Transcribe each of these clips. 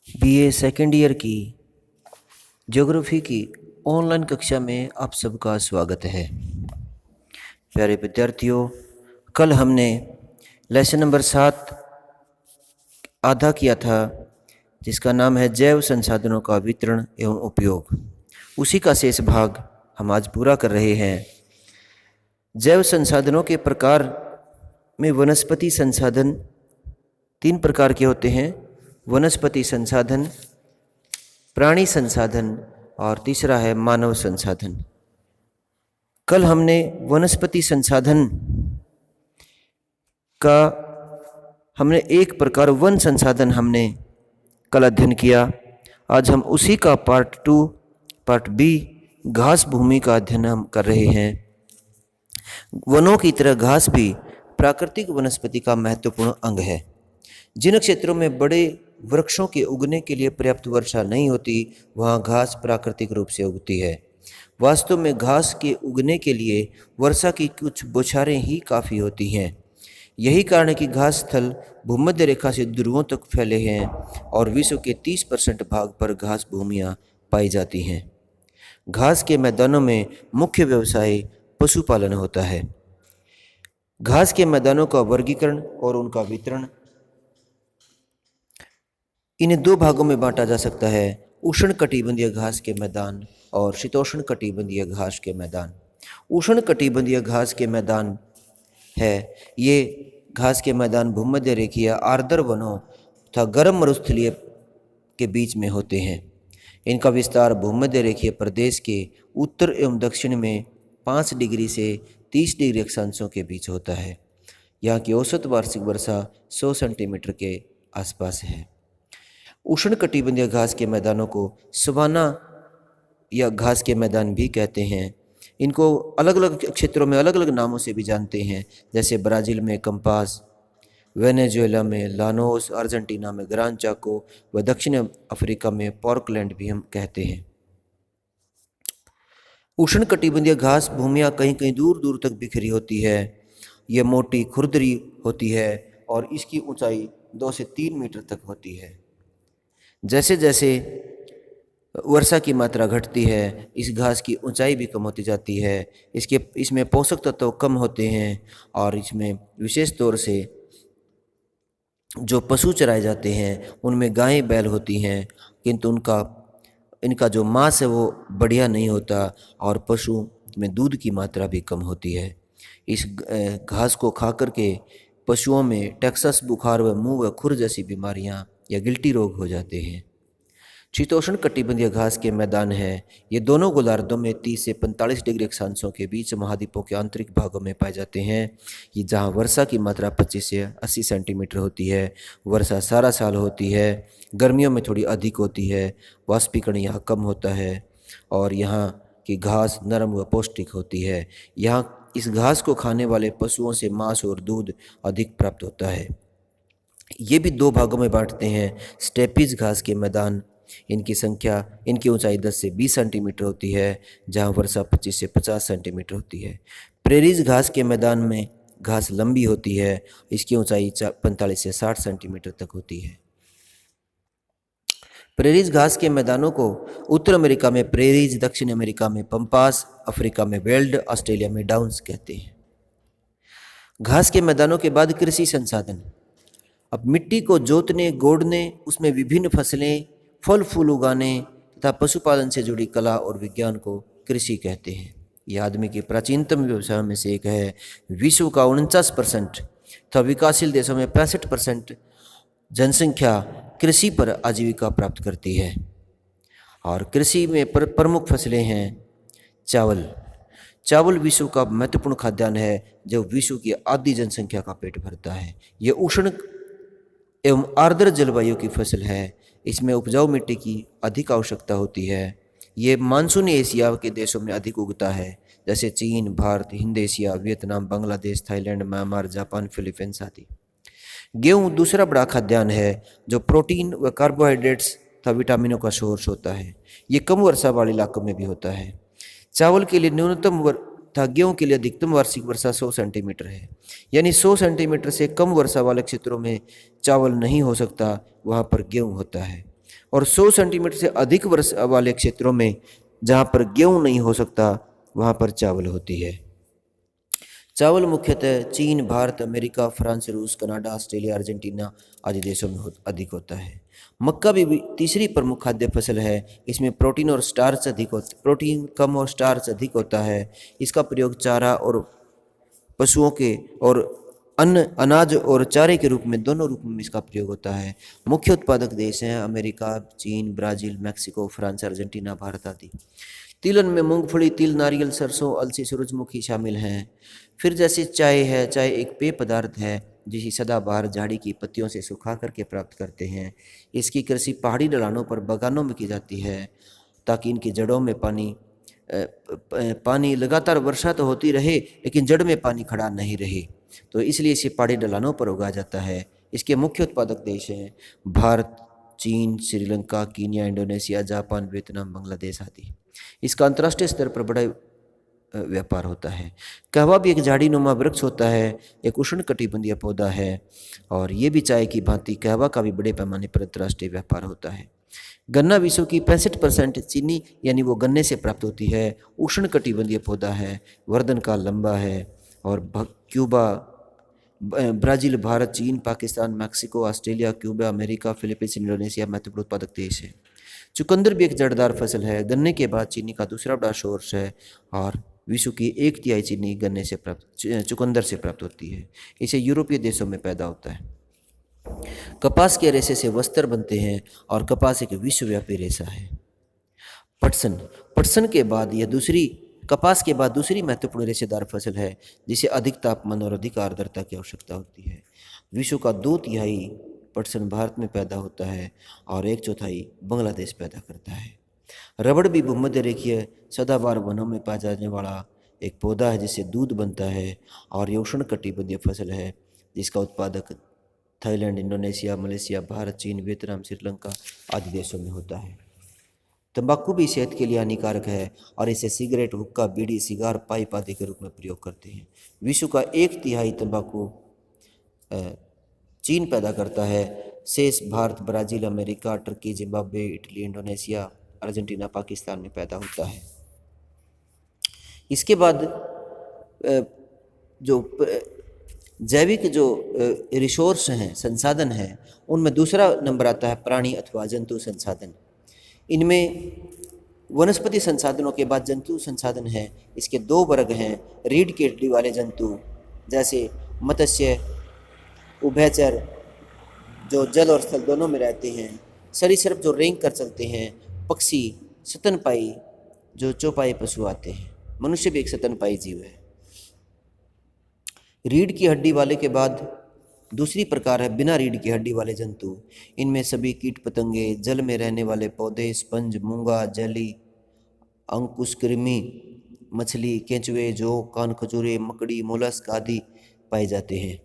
BA second year की geography की online कक्षा में आप सबका स्वागत है। प्यारे विद्यार्थियों, कल हमने लेसन नंबर 7 आधा किया था, जिसका नाम है जैव संसाधनों का वितरण एवं उपयोग। उसी का शेष भाग हम आज पूरा कर रहे हैं। जैव संसाधनों के प्रकार में वनस्पति संसाधन 3 प्रकार के होते हैं: वनस्पति संसाधन, प्राणी संसाधन और तीसरा है मानव संसाधन। कल हमने वनस्पति संसाधन का एक प्रकार वन संसाधन हमने कल अध्ययन किया। आज हम उसी का पार्ट बी घास भूमि का अध्ययन हम कर रहे हैं। वनों की तरह घास भी प्राकृतिक वनस्पति का महत्वपूर्ण अंग है। जिन क्षेत्रों में बड़े वृक्षों के उगने के लिए पर्याप्त वर्षा नहीं होती, वहाँ घास प्राकृतिक रूप से उगती है। वास्तव में घास के उगने के लिए वर्षा की कुछ बौछारें ही काफ़ी होती हैं। यही कारण है कि घास स्थल भूमध्य रेखा से ध्रुवों तक फैले हैं और विश्व के 30% भाग पर घास भूमियाँ पाई जाती हैं। घास के मैदानों में मुख्य व्यवसाय पशुपालन होता है। घास के मैदानों का वर्गीकरण और उनका वितरण इन्हें 2 भागों में बांटा जा सकता है: उष्णकटिबंधीय घास के मैदान और शीतोष्ण कटिबंधीय घास के मैदान। उष्णकटिबंधीय घास के मैदान है, ये घास के मैदान भूमध्य रेखीय आर्द्र वनों तथा गर्म मरुस्थलीय के बीच में होते हैं। इनका विस्तार भूमध्य रेखीय प्रदेश के उत्तर एवं दक्षिण में 5 डिग्री से 30 डिग्री अक्षांशों के बीच होता है। यहाँ की औसत वार्षिक वर्षा 100 सेंटीमीटर के आसपास है। उष्णकटिबंधीय घास के मैदानों को सवाना या घास के मैदान भी कहते हैं। इनको अलग अलग क्षेत्रों में अलग अलग नामों से भी जानते हैं, जैसे ब्राज़ील में कंपास, वेनेजुएला में लानोस, अर्जेंटीना में ग्रान चाको व दक्षिण अफ्रीका में पोर्टलैंड भी हम कहते हैं। उष्णकटिबंधीय घास भूमियाँ कहीं कहीं दूर दूर तक बिखरी होती है। यह मोटी खुरदरी होती है और इसकी ऊंचाई 2 से 3 मीटर तक होती है। जैसे जैसे वर्षा की मात्रा घटती है, इस घास की ऊंचाई भी कम होती जाती है। इसमें पोषक तत्व कम होते हैं और इसमें विशेष तौर से जो पशु चराए जाते हैं उनमें गायें बैल होती हैं, किंतु इनका जो मांस है वो बढ़िया नहीं होता और पशु में दूध की मात्रा भी कम होती है। इस घास को खा करके पशुओं में टेक्सस बुखार व मुंह व खुर जैसी बीमारियां या गिल्टी रोग हो जाते हैं। शीतोष्ण कटिबंधीय घास के मैदान हैं। ये दोनों गोलार्धों में 30 से 45 डिग्री अक्षांशों के बीच महाद्वीपों के आंतरिक भागों में पाए जाते हैं। ये जहाँ वर्षा की मात्रा 25 से 80 सेंटीमीटर होती है। वर्षा सारा साल होती है। गर्मियों में थोड़ी अधिक होती है। वाष्पीकरण यहाँ कम होता है और यहाँ की घास नरम व पौष्टिक होती है। यहाँ इस घास को खाने वाले पशुओं से मांस और दूध अधिक प्राप्त होता है। ये भी 2 भागों में बांटते हैं: स्टेपीज घास के मैदान, इनकी ऊंचाई 10 से 20 सेंटीमीटर होती है, जहां वर्षा 25 से 50 सेंटीमीटर होती है। प्रेरीज घास के मैदान में घास लंबी होती है, इसकी ऊंचाई 45 से 60 सेंटीमीटर तक होती है। प्रेरीज घास के मैदानों को उत्तर अमेरिका में प्रेरीज, दक्षिण अमेरिका में पंपास, अफ्रीका में वेल्ड, ऑस्ट्रेलिया में डाउन्स कहते हैं। घास के मैदानों के बाद कृषि संसाधन। अब मिट्टी को जोतने, गोड़ने, उसमें विभिन्न फसलें, फल फूल उगाने तथा पशुपालन से जुड़ी कला और विज्ञान को कृषि कहते हैं। यह आदमी के प्राचीनतम व्यवसायों में से एक है। विश्व का 49% तथा विकासशील देशों में 65% जनसंख्या कृषि पर आजीविका प्राप्त करती है। और कृषि में प्रमुख फसलें हैं चावल। चावल विश्व का महत्वपूर्ण खाद्यान्न है, जो विश्व की आधी जनसंख्या का पेट भरता है। यह उष्ण एवं आर्द्र जलवायु की फसल है। इसमें उपजाऊ मिट्टी की अधिक आवश्यकता होती है। ये मानसूनी एशिया के देशों में अधिक उगता है, जैसे चीन, Bharat, Hind Asia, Vietnam, Bangladesh, Thailand, Myanmar, Japan, Philippines आदि। गेहूँ दूसरा बड़ा खाद्यान्न है, जो प्रोटीन व कार्बोहाइड्रेट्स तथा विटामिनों का सोर्स होता है। ये कम वर्षा वाले इलाकों में भी होता है। चावल के लिए न्यूनतम तथा गेहूँ के लिए अधिकतम वार्षिक वर्षा 100 सेंटीमीटर है। यानी 100 सेंटीमीटर से कम वर्षा वाले क्षेत्रों में चावल नहीं हो सकता, वहाँ पर गेहूँ होता है। और 100 सेंटीमीटर से अधिक वर्षा वाले क्षेत्रों में जहाँ पर गेहूँ नहीं हो सकता वहाँ पर चावल होती है। चावल मुख्यतः चीन, भारत, अमेरिका, फ्रांस, रूस, कनाडा, ऑस्ट्रेलिया, अर्जेंटीना आदि देशों में अधिक होता है। मक्का भी तीसरी प्रमुख खाद्य फसल है। इसमें प्रोटीन कम और स्टार्च अधिक होता है। इसका प्रयोग चारा और पशुओं के और अन्न अनाज और चारे के रूप में दोनों रूप में इसका प्रयोग होता है। मुख्य उत्पादक देश हैं अमेरिका, चीन, Brazil, Mexico, France, Argentina, Bharat आदि। तिलन में मूंगफली, तिल, नारियल, सरसों, अलसी, सूरजमुखी शामिल हैं। फिर जैसे चाय है, चाय एक पेय पदार्थ है जिसे सदाबहार झाड़ी की पत्तियों से सुखा करके प्राप्त करते हैं। इसकी कृषि पहाड़ी ढलानों पर बागानों में की जाती है ताकि इनकी जड़ों में पानी लगातार वर्षा तो होती रहे लेकिन जड़ में पानी खड़ा नहीं रहे, तो इसलिए इसे पहाड़ी ढलानों पर उगाया जाता है। इसके मुख्य उत्पादक देश हैं भारत, चीन, Sri Lanka, Kenya, Indonesia, Japan, Vietnam, Bangladesh आदि। इसका अंतर्राष्ट्रीय स्तर पर बड़ा व्यापार होता है। कहवा भी एक झाड़ीनुमा वृक्ष होता है, एक उष्णकटिबंधीय पौधा है और ये भी चाय की भांति कहवा का भी बड़े पैमाने पर अंतर्राष्ट्रीय व्यापार होता है। गन्ना विश्व की 65% चीनी यानी वो गन्ने से प्राप्त होती है। उष्णकटिबंधीय पौधा है, वर्धन काल लंबा है और क्यूबा, ब्राज़ील, भारत, चीन, Pakistan, Mexico, Australia, Cuba, America, Philippines, Indonesia महत्वपूर्ण उत्पादक देश है। चुकंदर भी एक जड़दार फसल है। गन्ने के बाद चीनी का दूसरा बड़ा सोर्स है और विश्व की 1/3 चीनी चुकंदर से प्राप्त होती है। इसे यूरोपीय देशों में पैदा होता है। कपास के रेशे से वस्त्र बनते हैं और कपास एक विश्वव्यापी रेशा है। कपास के बाद दूसरी महत्वपूर्ण रेशेदार फसल है जिसे अधिक तापमान और अधिक आर्द्रता की आवश्यकता होती है। विश्व का 2/3 पटसन भारत में पैदा होता है और 1/4 बांग्लादेश पैदा करता है। रबड़ भी भूमध्य रेखीय सदाबहार वनों में पाया जाने वाला एक पौधा है जिससे दूध बनता है और ये उष्णकटिबंधीय फसल है जिसका उत्पादक थाईलैंड, इंडोनेशिया, मलेशिया, भारत, चीन, वियतनाम, श्रीलंका आदि देशों में होता है। तंबाकू भी सेहत के लिए हानिकारक है और इसे सिगरेट, हुक्का, बीड़ी, सिगार, पाइप आदि के रूप में प्रयोग करते हैं। विश्व का 1/3 तंबाकू चीन पैदा करता है। शेष Bharat, Brazil, America, Turkey, Zimbabwe, Italy, Indonesia, Argentina, Pakistan में पैदा होता है। इसके बाद जो जैविक जो रिसोर्स हैं, संसाधन हैं, उनमें दूसरा नंबर आता है प्राणी अथवा जंतु संसाधन। इनमें वनस्पति संसाधनों के बाद जंतु संसाधन हैं। इसके 2 वर्ग हैं। रीढ़ की हड्डी वाले जंतु जैसे मत्स्य, उभयचर जो जल और स्थल दोनों में रहते हैं, सरीसृप जो रेंग कर चलते हैं, पक्षी, स्तनपायी जो चौपाई पशु आते हैं। मनुष्य भी एक स्तनपायी जीव है। रीढ़ की हड्डी वाले के बाद दूसरी प्रकार है बिना रीढ़ की हड्डी वाले जंतु। इनमें सभी कीट पतंगे, जल में रहने वाले पौधे, स्पंज, मूंगा, जेली, अंकुशकृमि, मछली, केंचुए, जोंक, कानखजूरे, मकड़ी, मोलस्क आदि पाए जाते हैं।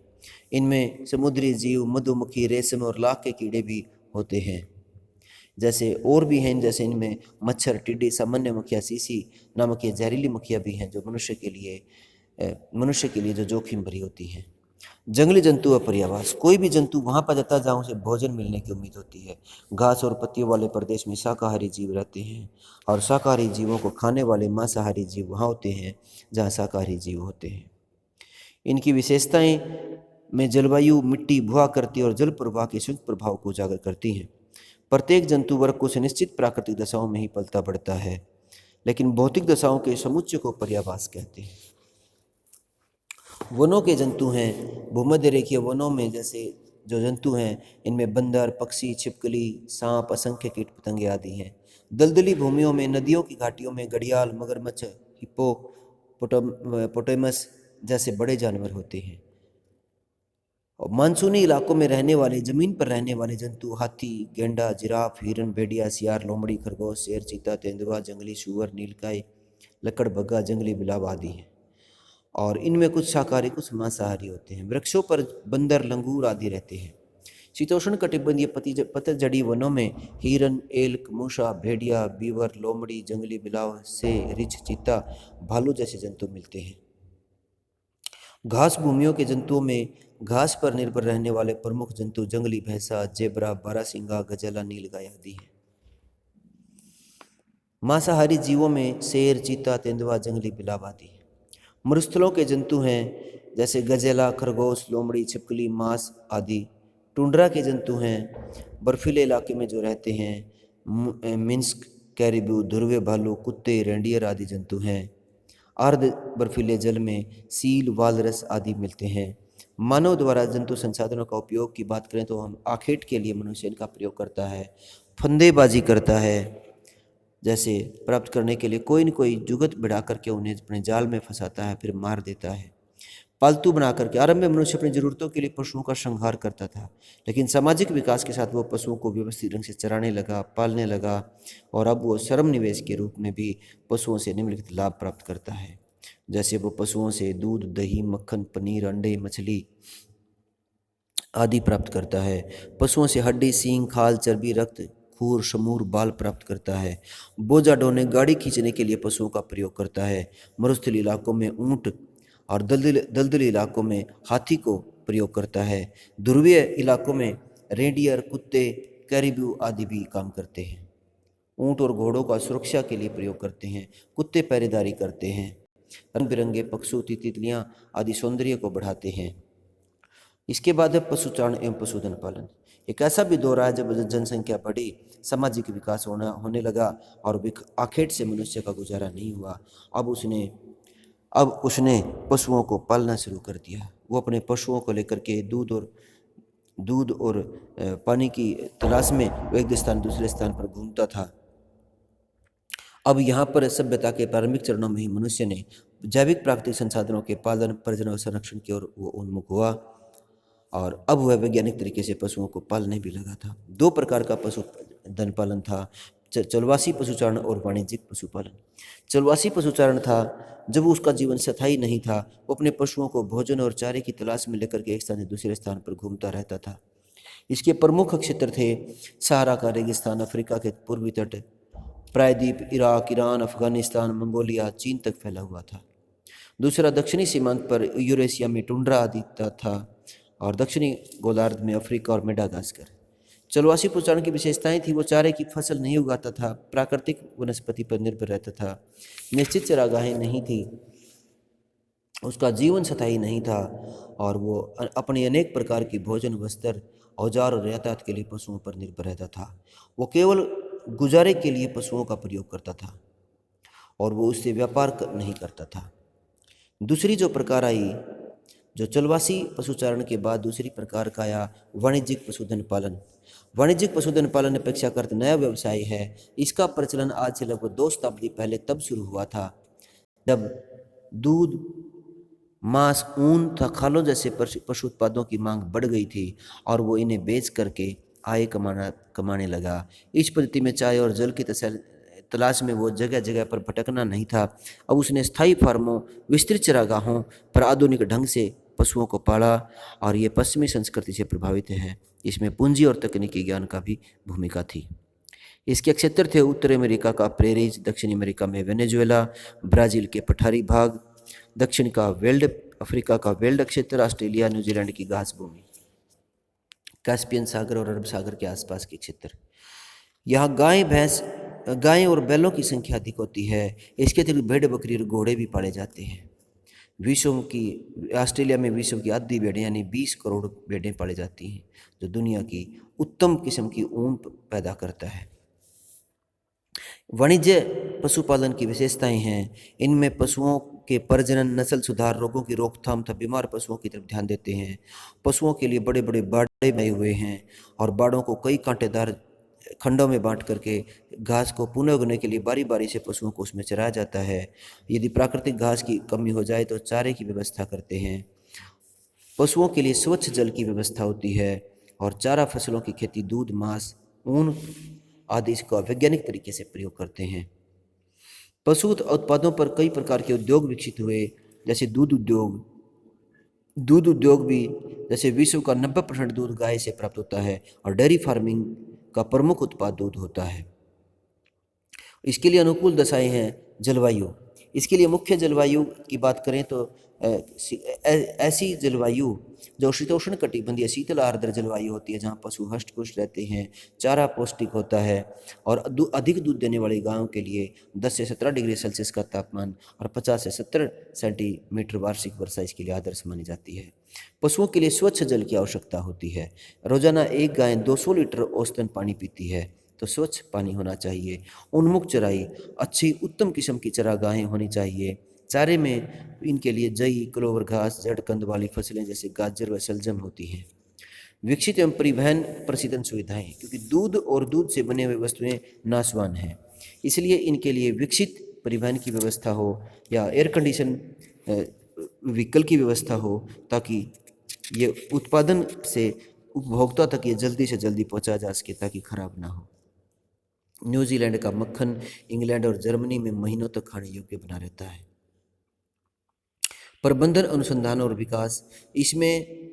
इनमें समुद्री जीव, मधुमक्खी, रेशम और लाख के कीड़े भी होते हैं। जैसे और भी हैं, जैसे इनमें मच्छर, टिड्डी, सामान्य मक्खियाँ, सीसी नामक ये जहरीली मक्खियाँ भी हैं जो मनुष्य के लिए जो जोखिम भरी होती हैं। जंगली जंतु और पर्यावास। कोई भी जंतु वहाँ पर जाता जहाँ उसे भोजन मिलने की उम्मीद होती है। घास और पत्तियों वाले प्रदेश में शाकाहारी जीव रहते हैं और शाकाहारी जीवों को खाने वाले मांसाहारी जीव वहाँ होते हैं जहाँ शाकाहारी जीव होते हैं। इनकी विशेषताएं में जलवायु, मिट्टी, भुआ करती और जल प्रवाह के संयुक्त प्रभाव को उजागर करती हैं। प्रत्येक जंतु वर्ग कुछ निश्चित प्राकृतिक दशाओं में ही पलता बढ़ता है, लेकिन भौतिक दशाओं के समुच्चय को पर्यावास कहते हैं। वनों के जंतु हैं। भूमध्य रेखीय वनों में जैसे जो जंतु हैं, इनमें बंदर, पक्षी, छिपकली, सांप, असंख्य कीट पतंगे आदि हैं। दलदली भूमियों में, नदियों की घाटियों में घड़ियाल, मगरमच्छ, हिप्पोपोटामस जैसे बड़े जानवर होते हैं। और मानसूनी इलाकों में रहने वाले, जमीन पर रहने वाले जंतु हाथी, गेंडा, जिराफ, हिरन, भेड़िया, सियार, लोमड़ी, खरगोश, शेर, चीता, तेंदुआ, जंगली सूअर, नीलगाय, लकड़बग्गा, जंगली बिलाव आदि हैं। और इनमें कुछ शाकाहारी, कुछ मांसाहारी होते हैं। वृक्षों पर बंदर, लंगूर आदि रहते हैं। शीतोष्ण कटिबंधीय पतझड़ी वनों में हिरन, एल्क, मूषा, भेड़िया, बीवर, लोमड़ी, जंगली बिलाव से रिछ, चीता, भालू जैसे जंतु मिलते हैं। घास भूमियों के जंतुओं में घास पर निर्भर रहने वाले प्रमुख जंतु जंगली भैंसा, जेबरा, बारहसिंगा, गजेला, नीलगाय आदि हैं। मांसाहारी जीवों में शेर, चीता, तेंदुआ, जंगली बिलाव आदि हैं। मरुस्थलों के जंतु हैं जैसे गजेला, खरगोश, लोमड़ी, छिपकली, मांस आदि। टुंड्रा के जंतु हैं बर्फीले इलाके में जो रहते हैं, मिन्स्क, कैरिबू, ध्रुवीय भालू, कुत्ते, रेंडियर आदि जंतु हैं। अर्ध बर्फीले जल में सील, वालरस आदि मिलते हैं। मानव द्वारा जंतु संसाधनों का उपयोग की बात करें तो हम आखेट के लिए मनुष्य इनका प्रयोग करता है, फंदेबाजी करता है, जैसे प्राप्त करने के लिए कोई न कोई जुगत बिठा करके उन्हें अपने जाल में फंसाता है, फिर मार देता है। पालतू बना करके आरंभ में मनुष्य अपनी जरूरतों के लिए पशुओं का संहार करता था, लेकिन सामाजिक विकास के साथ वो पशुओं को व्यवस्थित ढंग से चराने लगा, पालने लगा, और अब वो श्रम निवेश के रूप में भी पशुओं से निम्नलिखित लाभ प्राप्त करता है। जैसे वो पशुओं से दूध, दही, मक्खन, पनीर, अंडे, मछली आदि प्राप्त करता है। पशुओं से हड्डी, सींग, खाल, चर्बी, रक्त, खूर, समूर, बाल प्राप्त करता है। बोझा ढोने, गाड़ी खींचने के लिए पशुओं का प्रयोग करता है। मरुस्थलीय इलाकों में ऊंट और दलदली इलाकों में हाथी को प्रयोग करता है। ध्रुवीय इलाकों में रेंडियर, कुत्ते, कैरिब्यू आदि भी काम करते हैं। ऊंट और घोड़ों का सुरक्षा के लिए प्रयोग करते हैं। कुत्ते पहरेदारी करते हैं। रंग बिरंगे पक्षी, तितलियां आदि सौंदर्य को बढ़ाते हैं। इसके बाद है पशुचारण एवं पशुधन पालन। एक ऐसा भी दौर आया जब जनसंख्या बढ़ी, सामाजिक विकास होने लगा और आखेट से मनुष्य का गुजारा नहीं हुआ। अब उसने पशुओं को पालना शुरू कर दिया। वो अपने पशुओं को लेकर के दूध और पानी की तलाश में वो एक स्थान दूसरे स्थान पर घूमता था। अब यहाँ पर सभ्यता के प्रारंभिक चरणों में ही मनुष्य ने जैविक प्राकृतिक संसाधनों के पालन, प्रजनन और संरक्षण की ओर वो उन्मुख हुआ, और अब वह वैज्ञानिक तरीके से पशुओं को पालने भी लगा था। दो प्रकार का पशुधन पालन था, चलवासी पशुचारण और वाणिज्यिक पशुपालन। चलवासी पशुचारण था जब उसका जीवन स्थायी नहीं था, वो अपने पशुओं को भोजन और चारे की तलाश में लेकर के एक स्थान से दूसरे स्थान पर घूमता रहता था। इसके प्रमुख क्षेत्र थे सहारा का रेगिस्तान, अफ्रीका के पूर्वी तट, प्रायद्वीप, इराक, ईरान, अफगानिस्तान, मंगोलिया, चीन तक फैला हुआ था। दूसरा दक्षिणी सीमांत पर यूरेशिया में टुंड्रा आदि था, और दक्षिणी गोलार्ध में अफ्रीका और मेडागास्कर। चलवासी पशुचारण की विशेषताएं थी, वो चारे की फसल नहीं उगाता था, प्राकृतिक वनस्पति पर निर्भर रहता था, निश्चित चरागाहें नहीं थी, उसका जीवन स्थायी नहीं था, और वो अपने अनेक प्रकार की भोजन, वस्त्र, औजार और यातायात के लिए पशुओं पर निर्भर रहता था। वो केवल गुजारे के लिए पशुओं का प्रयोग करता था और वो उससे व्यापार नहीं करता था। दूसरी जो प्रकार आई, जो चलवासी पशुचारण के बाद दूसरी प्रकार का आया वाणिज्यिक पशुधन पालन। वाणिज्यिक पशुधन पालन अपेक्षाकृत नया व्यवसाय है। इसका प्रचलन आज से लगभग 2 शताब्दी पहले तब शुरू हुआ था जब दूध, मांस, ऊन तथा खालों जैसे पशु उत्पादों की मांग बढ़ गई थी और वो इन्हें बेच करके आय कमाने लगा। इस पद्धति में चाय और जल की तलाश में वो जगह जगह पर भटकना नहीं था। अब उसने स्थायी फार्मों, विस्तृत चरागाहों पर आधुनिक ढंग से पशुओं को पाला, और ये पश्चिमी संस्कृति से प्रभावित है। इसमें पूंजी और तकनीकी ज्ञान का भी भूमिका थी। इसके क्षेत्र थे उत्तर अमेरिका का प्रेरीज, दक्षिण अमेरिका में वेनेजुएला, ब्राजील के पठारी भाग, दक्षिण का वेल्ड, अफ्रीका का वेल्ड क्षेत्र, ऑस्ट्रेलिया, न्यूजीलैंड की घास भूमि, कैस्पियन सागर और अरब सागर के आसपास के क्षेत्र। यहाँ गायें और बैलों की संख्या अधिक होती है। इसके अतिरिक्त भेड़, बकरी और घोड़े भी पाले जाते हैं। ऑस्ट्रेलिया में विश्व की आधी भेड़ें यानी 20 करोड़ भेड़ें पाली जाती हैं, जो दुनिया की उत्तम किस्म की ऊन पैदा करता है। वाणिज्य पशुपालन की विशेषताएं हैं। इनमें पशुओं के प्रजनन, नस्ल सुधार, रोगों की रोकथाम तथा बीमार पशुओं की तरफ ध्यान देते हैं। पशुओं के लिए बड़े बड़े बाड़े बनाए हुए हैं और बाड़ों को कई कांटेदार खंडों में बांट करके घास को पुनः उगने के लिए बारी बारी से पशुओं को उसमें चराया जाता है। यदि प्राकृतिक घास की कमी हो जाए तो चारे की व्यवस्था करते हैं। पशुओं के लिए स्वच्छ जल की व्यवस्था होती है और चारा फसलों की खेती, दूध, मांस, ऊन आदि इसका वैज्ञानिक तरीके से प्रयोग करते हैं। पशु उत्पादों पर कई प्रकार के उद्योग विकसित हुए, जैसे दूध उद्योग भी, जैसे विश्व का 90% दूध गाय से प्राप्त होता है और डेयरी फार्मिंग का प्रमुख उत्पाद दूध होता है। इसके लिए अनुकूल दशाएं हैं। जलवायु, इसके लिए मुख्य जलवायु की बात करें तो ऐसी जलवायु जो शीतोष्ण कटिबंधीय शीतल आर्द्र जलवायु होती है, जहाँ पशु हष्ट पुष्ट रहते हैं, चारा पौष्टिक होता है और अधिक दूध देने वाली गायों के लिए 10 से 17 डिग्री सेल्सियस का तापमान और 50 से 70 सेंटीमीटर वार्षिक वर्षा इसके लिए आदर्श मानी जाती है। पशुओं के लिए स्वच्छ जल की आवश्यकता होती है। रोजाना एक गाय 200 लीटर औसतन पानी पीती है, तो स्वच्छ पानी होना चाहिए। उन्मुक्त चराई, अच्छी उत्तम किस्म की चरागाहें होनी चाहिए। चारे में इनके लिए जई, क्लोवर घास, जड़ कंद वाली फसलें जैसे गाजर व शलजम होती हैं। विकसित एवं परिवहन प्रशीतन सुविधाएं, क्योंकि दूध और दूध से बने हुए वस्तुएं नाशवान हैं, इसलिए इनके लिए विकसित परिवहन की व्यवस्था हो या एयर कंडीशन व्हीकल की व्यवस्था हो, ताकि ये उत्पादन से उपभोक्ता तक ये जल्दी से जल्दी पहुंचा जा सके, ताकि खराब ना हो। न्यूजीलैंड का मक्खन इंग्लैंड और जर्मनी में महीनों तक खाने योग्य बना रहता है। प्रबंधन, अनुसंधान और विकास, इसमें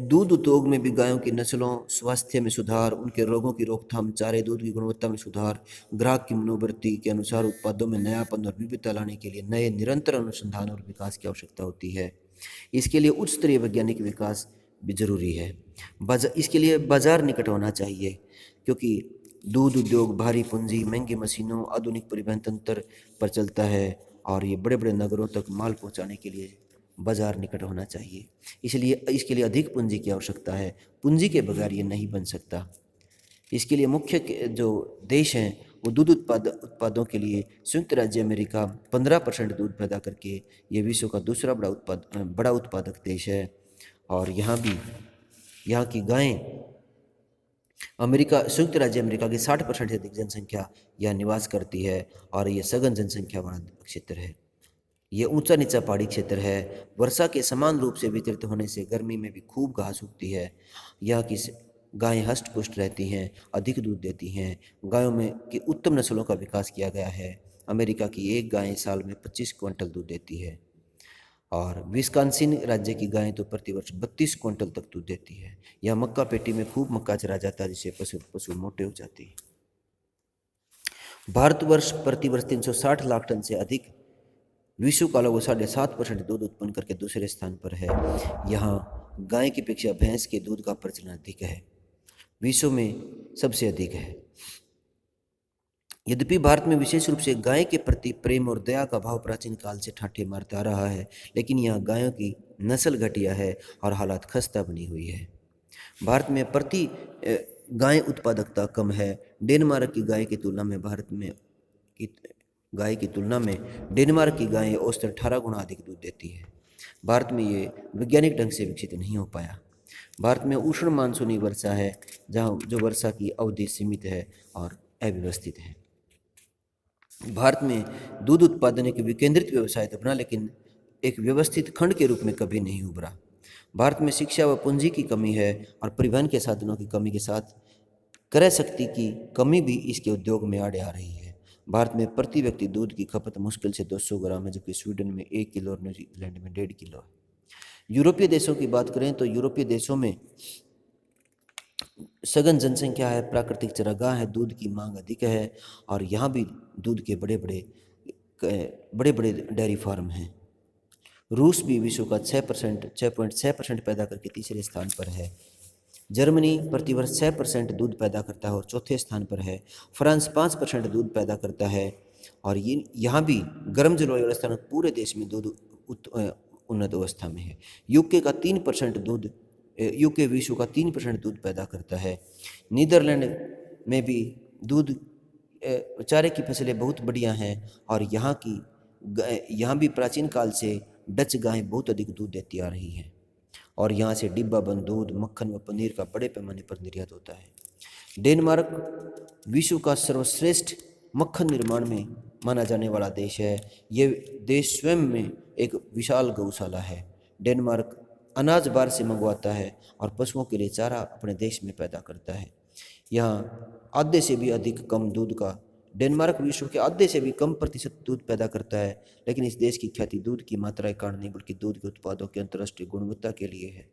दूध उद्योग में भी गायों की नस्लों, स्वास्थ्य में सुधार, उनके रोगों की रोकथाम, चारे दूध की गुणवत्ता में सुधार, ग्राहक की मनोवृत्ति के अनुसार उत्पादों में नयापन और विविधता लाने के लिए नए निरंतर अनुसंधान और विकास की आवश्यकता होती है। इसके लिए उच्च स्तरीय वैज्ञानिक विकास भी जरूरी है। इसके लिए बाजार निकट होना चाहिए, क्योंकि दूध उद्योग भारी पूंजी, महंगी मशीनों, आधुनिक परिवहन तंत्र पर चलता है और ये बड़े बड़े नगरों तक माल पहुंचाने के लिए बाजार निकट होना चाहिए। इसलिए इसके लिए अधिक पूंजी की आवश्यकता है। पूंजी के बगैर ये नहीं बन सकता। इसके लिए मुख्य जो देश हैं वो दूध उत्पादों के लिए संयुक्त राज्य अमेरिका 15% दूध पैदा करके ये विश्व का दूसरा बड़ा उत्पादक देश है। और यहाँ की गायें संयुक्त राज्य अमेरिका की 60% से अधिक जनसंख्या यहाँ निवास करती है और ये सघन जनसंख्या वाला क्षेत्र है। ये ऊंचा नीचा पहाड़ी क्षेत्र है। वर्षा के समान रूप से वितरित होने से गर्मी में भी खूब घास उगती है। यहाँ की गायें हष्ट पुष्ट रहती हैं, अधिक दूध देती हैं। गायों में की उत्तम नस्लों का विकास किया गया है। अमेरिका की एक गाय साल में 25 क्विंटल दूध देती है और विस्कॉन्सिन राज्य की गायें तो प्रतिवर्ष 32 क्विंटल तक दूध देती है। यहाँ मक्का पेटी में खूब मक्का चरा जाता है, जिससे पशु मोटे हो जाते हैं। भारतवर्ष प्रतिवर्ष 360 लाख टन से अधिक विश्व का लगभग 7.5% दूध उत्पन्न करके दूसरे स्थान पर है। यहाँ गाय की अपेक्षा भैंस के दूध का प्रचलन अधिक है, विश्व में सबसे अधिक है। यद्यपि भारत में विशेष रूप से गाय के प्रति प्रेम और दया का भाव प्राचीन काल से ठाठे मारता रहा है, लेकिन यहाँ गायों की नस्ल घटिया है और हालात खस्ता बनी हुई है। भारत में प्रति गाय उत्पादकता कम है। डेनमार्क की गाय की तुलना में डेनमार्क की गायें औसतन 18 गुना अधिक दूध देती है। भारत में ये वैज्ञानिक ढंग से विकसित नहीं हो पाया। भारत में उष्ण मानसूनी वर्षा है, जहाँ जो वर्षा की अवधि सीमित है और अव्यवस्थित है। भारत में दूध उत्पादन एक विकेंद्रित व्यवसाय तो बना, लेकिन एक व्यवस्थित खंड के रूप में कभी नहीं उभरा। भारत में शिक्षा व पूंजी की कमी है और परिवहन के साधनों की कमी के साथ क्रय शक्ति की कमी भी इसके उद्योग में आड़े आ रही है। भारत में प्रति व्यक्ति दूध की खपत मुश्किल से 200 ग्राम है, जबकि स्वीडन में 1 किलो और न्यूजीलैंड में 1.5 किलो है। यूरोपीय देशों की बात करें तो यूरोपीय देशों में सघन जनसंख्या है, प्राकृतिक चरागाह है, दूध की मांग अधिक है और यहाँ भी दूध के बड़े बड़े डेयरी फार्म हैं। रूस भी विश्व का 6.6% पैदा करके तीसरे स्थान पर है। जर्मनी प्रतिवर्ष 6% दूध पैदा करता है और चौथे स्थान पर है। फ्रांस 5% दूध पैदा करता है और यहाँ भी गर्म जलवायु अवस्था में पूरे देश में दूध उन्नत अवस्था में है। यूके विश्व का 3% दूध पैदा करता है। नीदरलैंड में भी दूध चारे की फसलें बहुत बढ़िया हैं और यहाँ भी प्राचीन काल से डच गायें बहुत अधिक दूध देती आ रही हैं और यहाँ से डिब्बाबंद दूध, मक्खन व पनीर का बड़े पैमाने पर निर्यात होता है। डेनमार्क विश्व का सर्वश्रेष्ठ मक्खन निर्माण में माना जाने वाला देश है। ये देश स्वयं में एक विशाल गौशाला है। डेनमार्क अनाज बाहर से मंगवाता है और पशुओं के लिए चारा अपने देश में पैदा करता है। यहाँ आधे से भी अधिक कम दूध का डेनमार्क विश्व के आधे से भी कम प्रतिशत दूध पैदा करता है, लेकिन इस देश की ख्याति दूध की मात्रा के कारण नहीं बल्कि दूध के उत्पादों की अंतर्राष्ट्रीय गुणवत्ता के लिए है।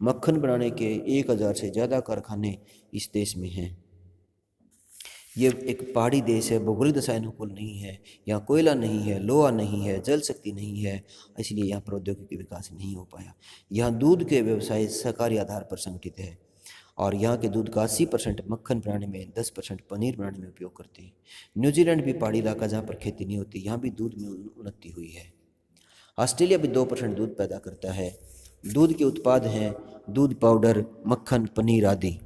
मक्खन बनाने के 1000 से ज़्यादा कारखाने इस देश में हैं। ये एक पहाड़ी देश है, भौगोलिक दशा अनुकूल नहीं है, यहाँ कोयला नहीं है, लोहा नहीं है, जल शक्ति नहीं है, इसलिए यहाँ प्रौद्योगिकी विकास नहीं हो पाया। यहाँ दूध के व्यवसाय सहकारी आधार पर संगठित है और यहाँ के दूध का 80% मक्खन बनाने में, 10% पनीर बनाने में उपयोग करते हैं। न्यूजीलैंड भी पहाड़ी इलाका जहाँ पर खेती नहीं होती, यहाँ भी दूध में उन्नति हुई है। ऑस्ट्रेलिया भी 2% दूध पैदा करता है। दूध के उत्पाद हैं दूध पाउडर, मक्खन, पनीर आदि।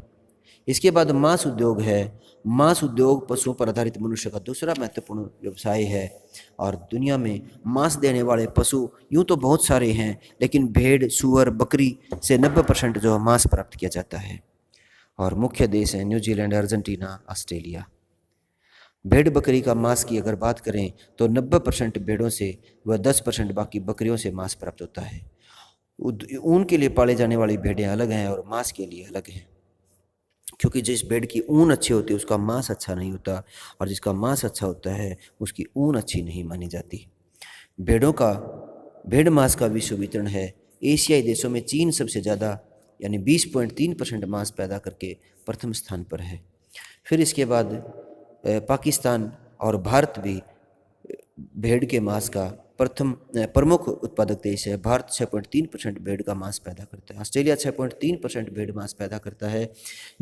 इसके बाद मांस उद्योग है। मांस उद्योग पशुओं पर आधारित मनुष्य का दूसरा महत्वपूर्ण व्यवसाय है और दुनिया में मांस देने वाले पशु यूं तो बहुत सारे हैं, लेकिन भेड़, सूअर, बकरी से 90% जो मांस प्राप्त किया जाता है। और मुख्य देश हैं न्यूजीलैंड, अर्जेंटीना, ऑस्ट्रेलिया। भेड़ बकरी का मांस की अगर बात करें तो 90% भेड़ों से व 10% बाकी बकरियों से मांस प्राप्त होता है। ऊन के लिए पाले जाने वाली भेड़ें अलग हैं और मांस के लिए अलग हैं, क्योंकि जिस भेड़ की ऊन अच्छी होती है उसका मांस अच्छा नहीं होता और जिसका मांस अच्छा होता है उसकी ऊन अच्छी नहीं मानी जाती। भेड़ मांस का विश्व वितरण है। एशियाई देशों में चीन सबसे ज़्यादा यानी 20.3% मांस पैदा करके प्रथम स्थान पर है। फिर इसके बाद पाकिस्तान और भारत भी भेड़ के मांस का प्रमुख उत्पादक देश है। भारत 6.3% भेड़ का मांस पैदा करता है। ऑस्ट्रेलिया 6.3% भेड़ मांस पैदा करता है।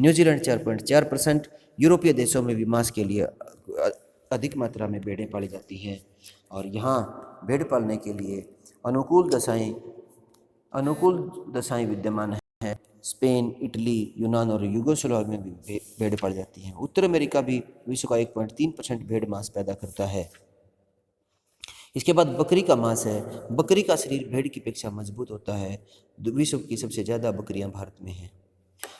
न्यूजीलैंड 4.4%। यूरोपीय देशों में भी मांस के लिए अधिक मात्रा में भेड़ें पाली जाती हैं और यहाँ भेड़ पालने के लिए अनुकूल दशाएं विद्यमान हैं। स्पेन, इटली, यूनान और यूगोस्लाविया में भी भेड़ पाली जाती हैं। उत्तर अमेरिका भी विश्व का 1.3% भेड़ मांस पैदा करता है। इसके बाद बकरी का मांस है। बकरी का शरीर भेड़ की अपेक्षा मजबूत होता है। विश्व की सबसे ज़्यादा बकरियां भारत में हैं।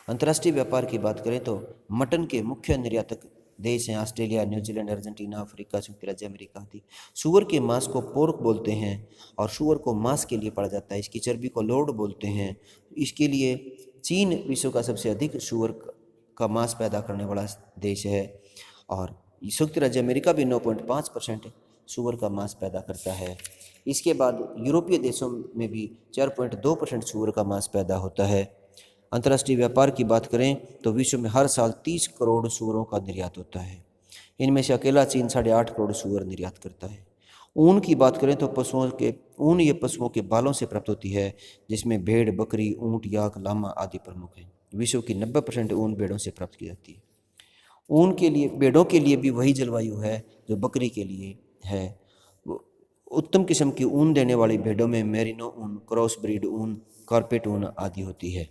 अंतर्राष्ट्रीय व्यापार की बात करें तो मटन के मुख्य निर्यातक देश हैं ऑस्ट्रेलिया, न्यूजीलैंड, अर्जेंटीना, अफ्रीका, संयुक्त राज्य अमेरिका आदि। सूअर के मांस को पोर्क बोलते हैं और सूअर को मांस के लिए पाला जाता है। इसकी चर्बी को लोड बोलते हैं। इसके लिए चीन विश्व का सबसे अधिक सूअर का मांस पैदा करने वाला देश है और संयुक्त राज्य अमेरिका भी 9.5% सूअर का मांस पैदा करता है। इसके बाद यूरोपीय देशों में भी 4.2% सूअर का मांस पैदा होता है। अंतर्राष्ट्रीय व्यापार की बात करें तो विश्व में हर साल 30 करोड़ सूअरों का निर्यात होता है। इनमें से अकेला चीन 8.5 करोड़ सूअर निर्यात करता है। ऊन की बात करें तो ये पशुओं के बालों से प्राप्त होती है, जिसमें भेड़, बकरी, ऊँट, याक, लामा आदि प्रमुख हैं। विश्व की 90% ऊन भेड़ों से प्राप्त की जाती है। ऊन के लिए भेड़ों के लिए भी वही जलवायु है जो बकरी के लिए है। उत्तम किस्म की ऊन देने वाली भेड़ों में मेरिनो ऊन, क्रॉस ब्रीड ऊन, कारपेट ऊन आदि होती है।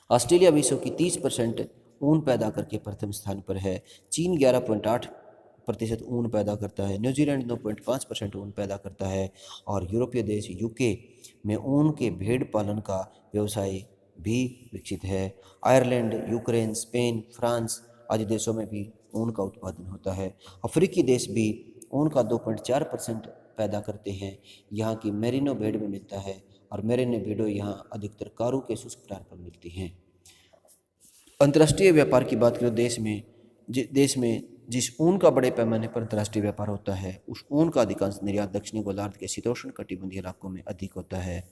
ऑस्ट्रेलिया विश्व की 30% ऊन पैदा करके प्रथम स्थान पर है। चीन 11.8% ऊन पैदा करता है। न्यूजीलैंड 9.5% ऊन पैदा करता है और यूरोपीय देश यूके में ऊन के भेड़ पालन का व्यवसाय भी विकसित है। आयरलैंड, यूक्रेन, स्पेन, फ्रांस आदि देशों में भी ऊन का उत्पादन होता है। अफ्रीकी देश भी ऊन का 2.4% पैदा करते हैं। यहाँ की मेरिनो भेड़ में मिलता है और मेरिनो भेड़ों यहाँ अधिकतर कारू के शुष्क प्रांत पर मिलती हैं। अंतर्राष्ट्रीय व्यापार की बात करें देश में जिस ऊन का बड़े पैमाने पर अंतर्राष्ट्रीय व्यापार होता है, उस ऊन का अधिकांश निर्यात दक्षिणी गोलार्ध के शीतोष्ण कटिबंधीय इलाकों में अधिक होता है।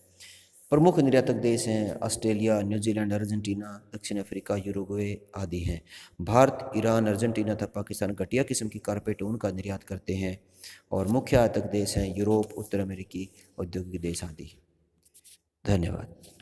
प्रमुख निर्यातक देश हैं ऑस्ट्रेलिया, न्यूजीलैंड, अर्जेंटीना, दक्षिण अफ्रीका, यूरुग्वे आदि हैं। भारत, ईरान, अर्जेंटीना तथा पाकिस्तान घटिया किस्म की कारपेट ऊन का निर्यात करते हैं और मुख्य आयातक देश हैं यूरोप, उत्तर अमेरिकी औद्योगिक देश आदि। धन्यवाद।